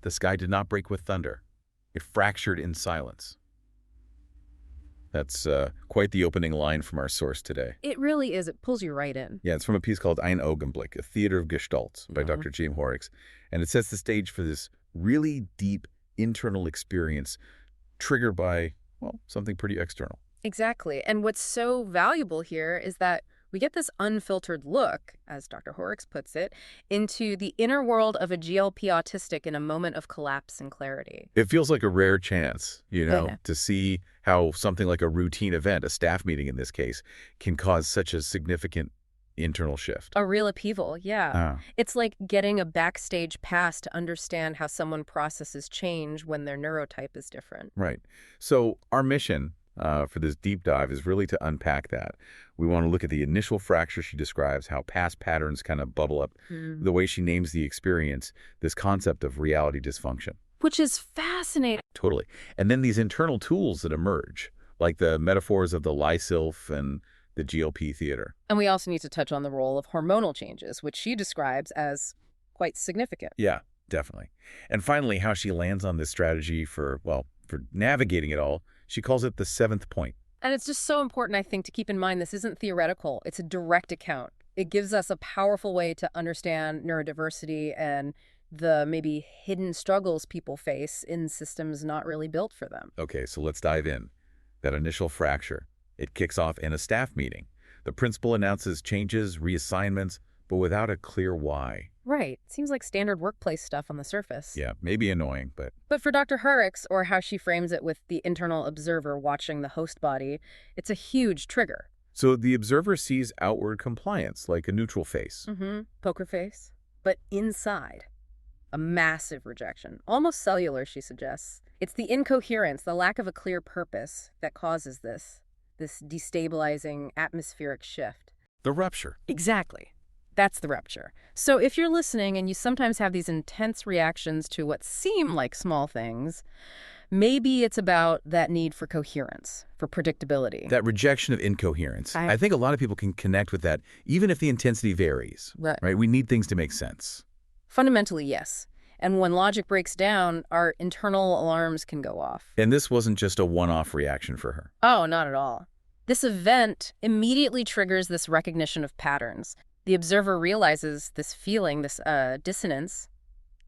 The sky did not break with thunder. It fractured in silence. That's quite the opening line from our source today. It really is. It pulls you right in. Yeah, it's from a piece called Ein Augenblick, A Theater of Gestalts by Dr. Jaime Hoerricks. And it sets the stage for this really deep internal experience triggered by, well, something pretty external. Exactly. And what's so valuable here is that we get this unfiltered look, as Dr. Hoerricks puts it, into the inner world of a GLP autistic in a moment of collapse and clarity. It feels like a rare chance, Yeah. to see how something like a routine event, a staff meeting in this case, can cause such a significant internal shift. A real upheaval, yeah. It's like getting a backstage pass to understand how someone processes change when their neurotype is different. Right. So our mission for this deep dive is really to unpack that. We want to look at the initial fracture she describes, how past patterns kind of bubble up, the way she names the experience, this concept of reality dysfunction. Which is fascinating. Totally. And then these internal tools that emerge, like the metaphors of the Lie-Sylph and the GLP theater. And we also need to touch on the role of hormonal changes, which she describes as quite significant. Yeah, definitely. And finally, how she lands on this strategy for navigating it all. She calls it the 7th point. And it's just so important, I think, to keep in mind this isn't theoretical. It's a direct account. It gives us a powerful way to understand neurodiversity and the maybe hidden struggles people face in systems not really built for them. Okay, so let's dive in. That initial fracture, it kicks off in a staff meeting. The principal announces changes, reassignments, but without a clear why. Right. Seems like standard workplace stuff on the surface. Yeah, maybe annoying, but... But for Dr. Hoerricks, or how she frames it with the internal observer watching the host body, it's a huge trigger. So the observer sees outward compliance, like a neutral face. Poker face. But inside, a massive rejection. Almost cellular, she suggests. It's the incoherence, the lack of a clear purpose that causes this destabilizing atmospheric shift. The rupture. Exactly. That's the rupture. So if you're listening and you sometimes have these intense reactions to what seem like small things, maybe it's about that need for coherence, for predictability. That rejection of incoherence. I think a lot of people can connect with that, even if the intensity varies. Right? We need things to make sense. Fundamentally, yes. And when logic breaks down, our internal alarms can go off. And this wasn't just a one-off reaction for her. Oh, not at all. This event immediately triggers this recognition of patterns. The observer realizes this feeling, this dissonance,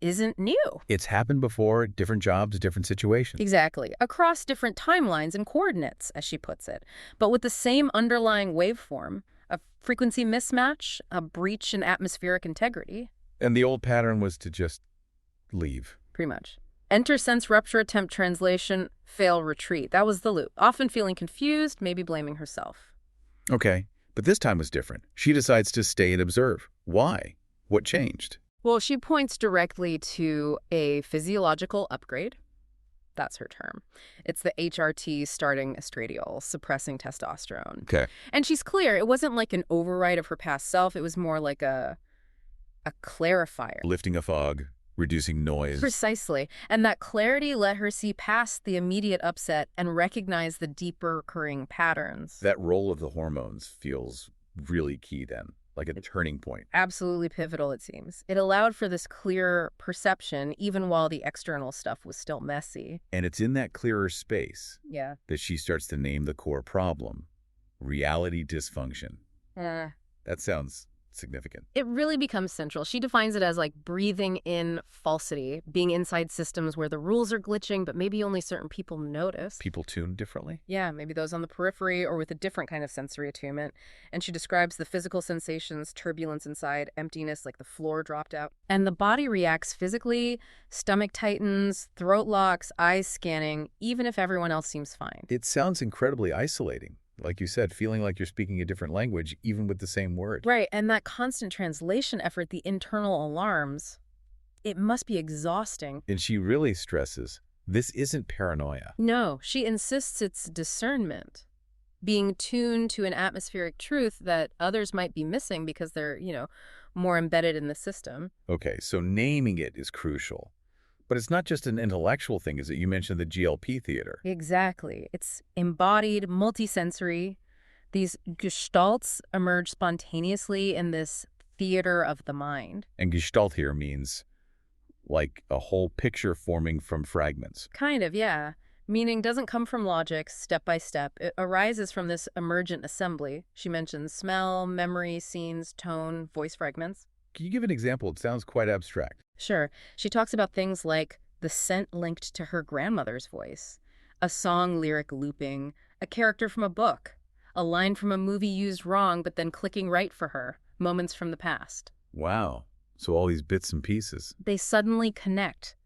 isn't new. It's happened before, different jobs, different situations. Exactly. Across different timelines and coordinates, as she puts it, but with the same underlying waveform, a frequency mismatch, a breach in atmospheric integrity. And the old pattern was to just leave. Pretty much. Enter, sense, rupture, attempt, translation, fail, retreat. That was the loop. Often feeling confused, maybe blaming herself. Okay. But this time was different. She decides to stay and observe. Why? What changed? Well, she points directly to a physiological upgrade. That's her term. It's the HRT starting estradiol, suppressing testosterone. Okay. And she's clear. It wasn't like an override of her past self. It was more like a clarifier. Lifting a fog, reducing noise. Precisely. And that clarity let her see past the immediate upset and recognize the deeper recurring patterns. That role of the hormones feels really key then, like a turning point. Absolutely pivotal, it seems. It allowed for this clear perception even while the external stuff was still messy. And it's in that clearer space that she starts to name the core problem, reality dysfunction. That sounds significant. It really becomes central. She defines it as like breathing in falsity, being inside systems where the rules are glitching, but maybe only certain people notice. People tune differently? Yeah, maybe those on the periphery or with a different kind of sensory attunement. And she describes the physical sensations, turbulence inside, emptiness, like the floor dropped out. And the body reacts physically, stomach tightens, throat locks, eyes scanning, even if everyone else seems fine. It sounds incredibly isolating. Like you said, feeling like you're speaking a different language, even with the same word. Right, and that constant translation effort, the internal alarms, it must be exhausting. And she really stresses, this isn't paranoia. No, she insists it's discernment, being tuned to an atmospheric truth that others might be missing because they're, more embedded in the system. Okay, so naming it is crucial. But it's not just an intellectual thing, is it? You mentioned the GLP theater. Exactly. It's embodied, multisensory. These gestalts emerge spontaneously in this theater of the mind. And gestalt here means, like a whole picture forming from fragments. Kind of, yeah. Meaning doesn't come from logic, step by step. It arises from this emergent assembly. She mentions smell, memory, scenes, tone, voice fragments. Can you give an example? It sounds quite abstract. Sure. She talks about things like the scent linked to her grandmother's voice, a song lyric looping, a character from a book, a line from a movie used wrong but then clicking right for her, moments from the past. Wow. So all these bits and pieces. They suddenly connect.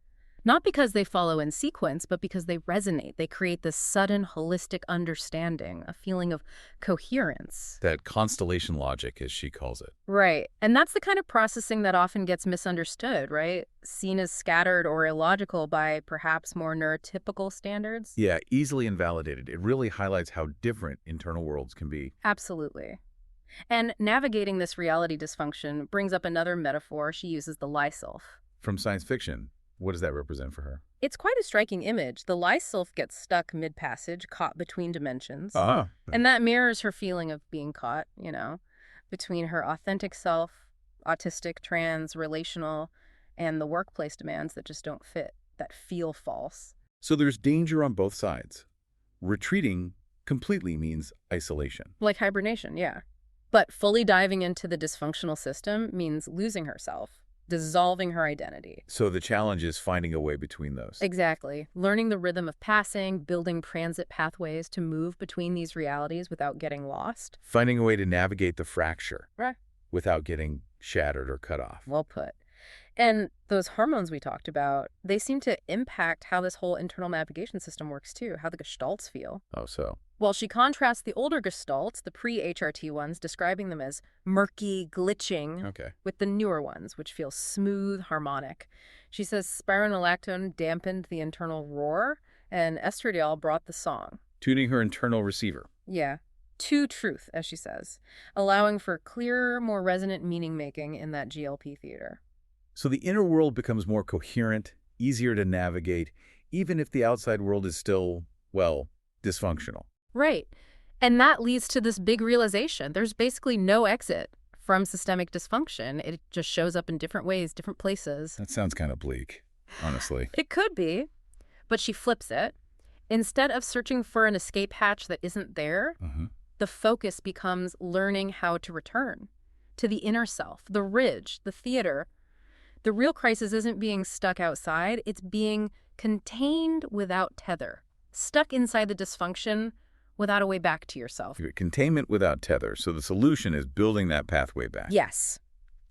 Not because they follow in sequence, but because they resonate. They create this sudden, holistic understanding, a feeling of coherence. That constellation logic, as she calls it. Right. And that's the kind of processing that often gets misunderstood, right? Seen as scattered or illogical by perhaps more neurotypical standards. Yeah, easily invalidated. It really highlights how different internal worlds can be. Absolutely. And navigating this reality dysfunction brings up another metaphor. She uses the lie self. From science fiction, what does that represent for her? It's quite a striking image. The lie self gets stuck mid-passage, caught between dimensions. Ah. And that mirrors her feeling of being caught, between her authentic self, autistic, trans, relational, and the workplace demands that just don't fit, that feel false. So there's danger on both sides. Retreating completely means isolation. Like hibernation, yeah. But fully diving into the dysfunctional system means losing herself, dissolving her identity. So the challenge is finding a way between those. Exactly. Learning the rhythm of passing, building transit pathways to move between these realities without getting lost. Finding a way to navigate the fracture. Right. Without getting shattered or cut off. Well put. And those hormones we talked about, they seem to impact how this whole internal navigation system works too, how the gestalts feel. Oh, so? Well, she contrasts the older gestalts, the pre-HRT ones, describing them as murky, glitching, with the newer ones, which feel smooth, harmonic. She says spironolactone dampened the internal roar, and estradiol brought the song. Tuning her internal receiver. Yeah. To truth, as she says, allowing for clearer, more resonant meaning-making in that GLP theater. So the inner world becomes more coherent, easier to navigate, even if the outside world is still, well, dysfunctional. Right. And that leads to this big realization. There's basically no exit from systemic dysfunction. It just shows up in different ways, different places. That sounds kind of bleak, honestly. It could be, but she flips it. Instead of searching for an escape hatch that isn't there, the focus becomes learning how to return to the inner self, the ridge, the theater. The real crisis isn't being stuck outside, it's being contained without tether, stuck inside the dysfunction without a way back to yourself. Containment without tether. So the solution is building that pathway back. Yes.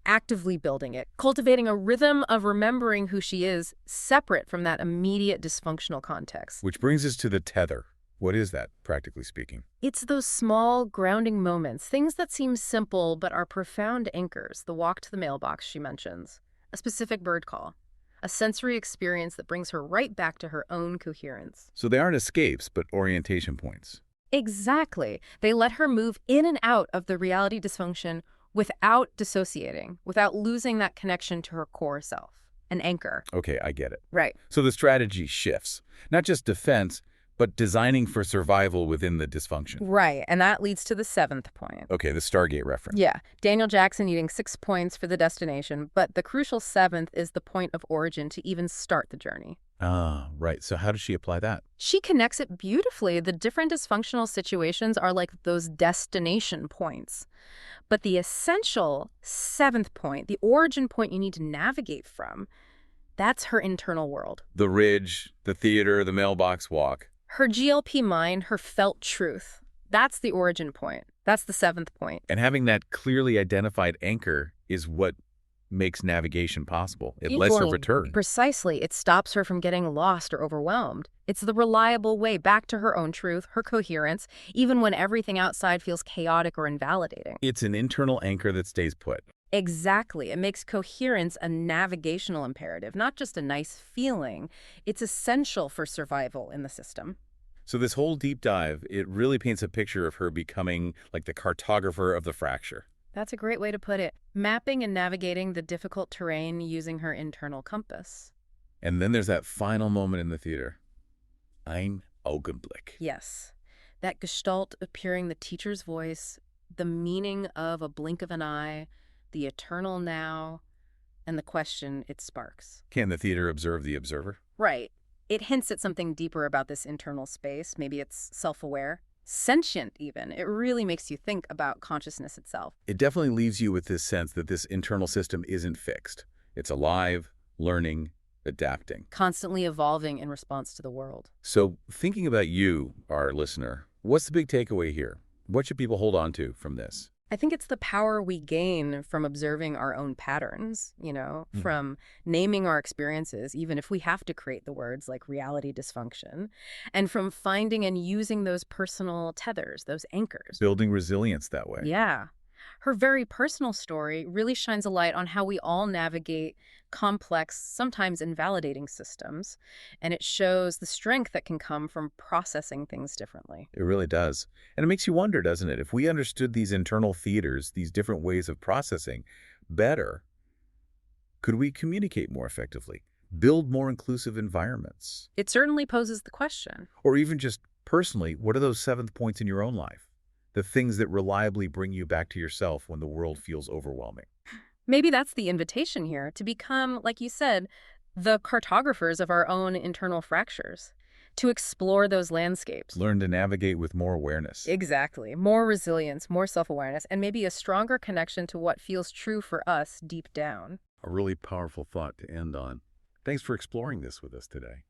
Actively building it, cultivating a rhythm of remembering who she is, separate from that immediate dysfunctional context. Which brings us to the tether. What is that, practically speaking? It's those small, grounding moments, things that seem simple but are profound anchors. The walk to the mailbox she mentions, a specific bird call, a sensory experience that brings her right back to her own coherence. So they aren't escapes, but orientation points. Exactly. They let her move in and out of the reality dysfunction without dissociating, without losing that connection to her core self, an anchor. Okay, I get it. Right. So the strategy shifts. Not just defense, but designing for survival within the dysfunction. Right, and that leads to the 7th point. Okay, the Stargate reference. Yeah, Daniel Jackson needing 6 points for the destination, but the crucial 7th is the point of origin to even start the journey. Ah, right. So how does she apply that? She connects it beautifully. The different dysfunctional situations are like those destination points. But the essential 7th point, the origin point you need to navigate from, that's her internal world. The ridge, the theater, the mailbox walk. Her GLP mind, her felt truth. That's the origin point. That's the 7th point. And having that clearly identified anchor is what makes navigation possible. It lets her return. Precisely. It stops her from getting lost or overwhelmed. It's the reliable way back to her own truth, her coherence, even when everything outside feels chaotic or invalidating. It's an internal anchor that stays put. Exactly. It makes coherence a navigational imperative, not just a nice feeling. It's essential for survival in the system. So this whole deep dive, it really paints a picture of her becoming like the cartographer of the fracture. That's a great way to put it. Mapping and navigating the difficult terrain using her internal compass. And then there's that final moment in the theater. Ein Augenblick. Yes. That gestalt appearing the teacher's voice, the meaning of a blink of an eye, the eternal now. and the question it sparks. Can the theater observe the observer? Right. It hints at something deeper about this internal space. Maybe it's self-aware, sentient even. It really makes you think about consciousness itself. It definitely leaves you with this sense that this internal system isn't fixed. It's alive, learning, adapting. Constantly evolving in response to the world. So thinking about you, our listener, what's the big takeaway here? What should people hold on to from this? I think it's the power we gain from observing our own patterns, from naming our experiences, even if we have to create the words like reality dysfunction, and from finding and using those personal tethers, those anchors. Building resilience that way. Yeah. Her very personal story really shines a light on how we all navigate complex, sometimes invalidating systems, and it shows the strength that can come from processing things differently. It really does. And it makes you wonder, doesn't it? If we understood these internal theaters, these different ways of processing better, could we communicate more effectively, build more inclusive environments? It certainly poses the question. Or even just personally, what are those 7th points in your own life? The things that reliably bring you back to yourself when the world feels overwhelming. Maybe that's the invitation here, to become, like you said, the cartographers of our own internal fractures, to explore those landscapes. Learn to navigate with more awareness. Exactly. More resilience, more self-awareness, and maybe a stronger connection to what feels true for us deep down. A really powerful thought to end on. Thanks for exploring this with us today.